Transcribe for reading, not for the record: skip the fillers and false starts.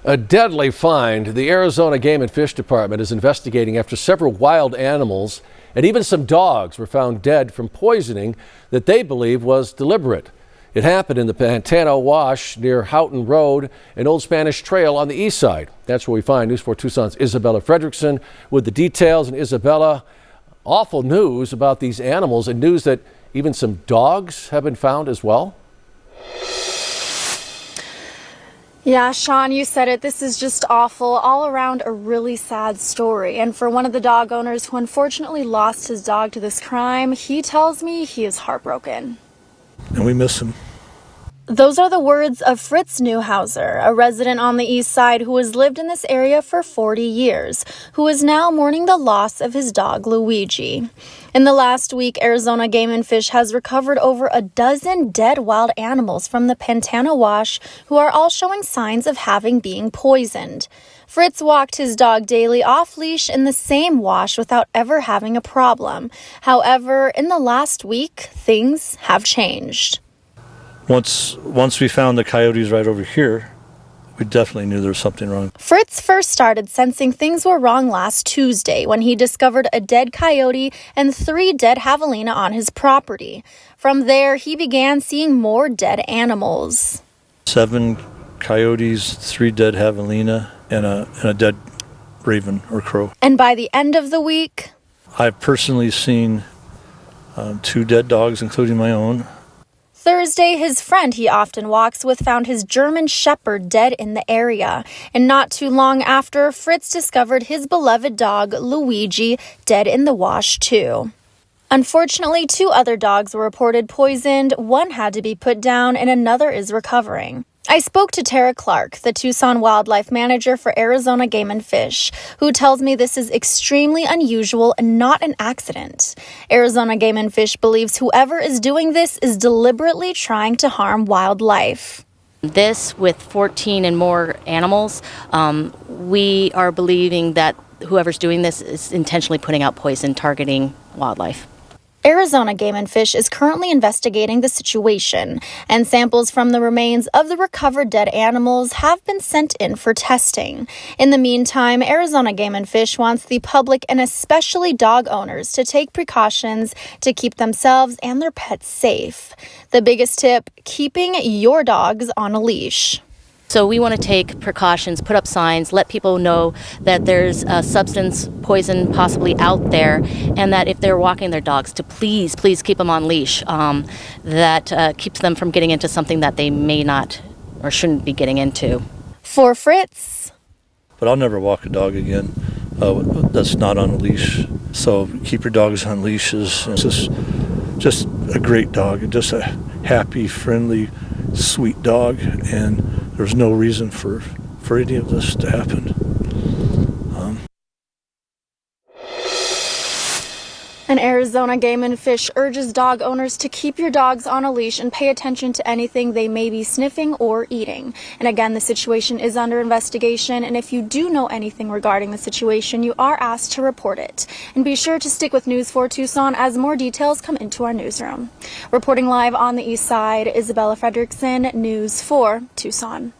A deadly find. The Arizona Game and Fish Department is investigating after several wild animals and even some dogs were found dead from poisoning that they believe was deliberate. It happened in the Pantano Wash near Houghton Road and Old Spanish Trail on the east side. That's where we find News 4 Tucson's Isabella Fredrickson with the details. And Isabella, awful news about these animals and news that even some dogs have been found as well. Yeah, Sean, you said it. This is just awful. All around a really sad story. And for one of the dog owners who unfortunately lost his dog to this crime, he tells me he is heartbroken. And we miss him. Those are the words of Fritz Neuhauser, a resident on the east side who has lived in this area for 40 years, who is now mourning the loss of his dog, Luigi. In the last week, Arizona Game and Fish has recovered over a dozen dead wild animals from the Pantano Wash who are all showing signs of having been poisoned. Fritz walked his dog daily off-leash in the same wash without ever having a problem. However, in the last week, things have changed. Once we found the coyotes right over here, we definitely knew there was something wrong. Fritz first started sensing things were wrong last Tuesday when he discovered a dead coyote and 3 dead javelina on his property. From there, he began seeing more dead animals. 7 coyotes, 3 dead javelina, and a dead raven or crow. And by the end of the week, I've personally seen 2 dead dogs, including my own. Thursday, his friend he often walks with found his German Shepherd dead in the area. And not too long after, Fritz discovered his beloved dog, Luigi, dead in the wash too. Unfortunately, 2 other dogs were reported poisoned, 1 had to be put down, and another is recovering. I spoke to Tara Clark, the Tucson wildlife manager for Arizona Game and Fish, who tells me this is extremely unusual and not an accident. Arizona Game and Fish believes whoever is doing this is deliberately trying to harm wildlife. This, with 14 and more animals, we are believing that whoever's doing this is intentionally putting out poison targeting wildlife. Arizona Game and Fish is currently investigating the situation, and samples from the remains of the recovered dead animals have been sent in for testing. In the meantime, Arizona Game and Fish wants the public and especially dog owners to take precautions to keep themselves and their pets safe. The biggest tip, keeping your dogs on a leash. So we want to take precautions, put up signs, let people know that there's a substance, poison possibly out there, and that if they're walking their dogs, to please keep them on leash. That keeps them from getting into something that they may not or shouldn't be getting into. For Fritz. But I'll never walk a dog again that's not on a leash. So keep your dogs on leashes. It's just a great dog, just a happy, friendly, sweet dog, and there's no reason for any of this to happen. And Arizona Game and Fish urges dog owners to keep your dogs on a leash and pay attention to anything they may be sniffing or eating. And again, the situation is under investigation, and if you do know anything regarding the situation, you are asked to report it. And be sure to stick with News 4 Tucson as more details come into our newsroom. Reporting live on the east side, Isabella Fredrickson, News 4 Tucson.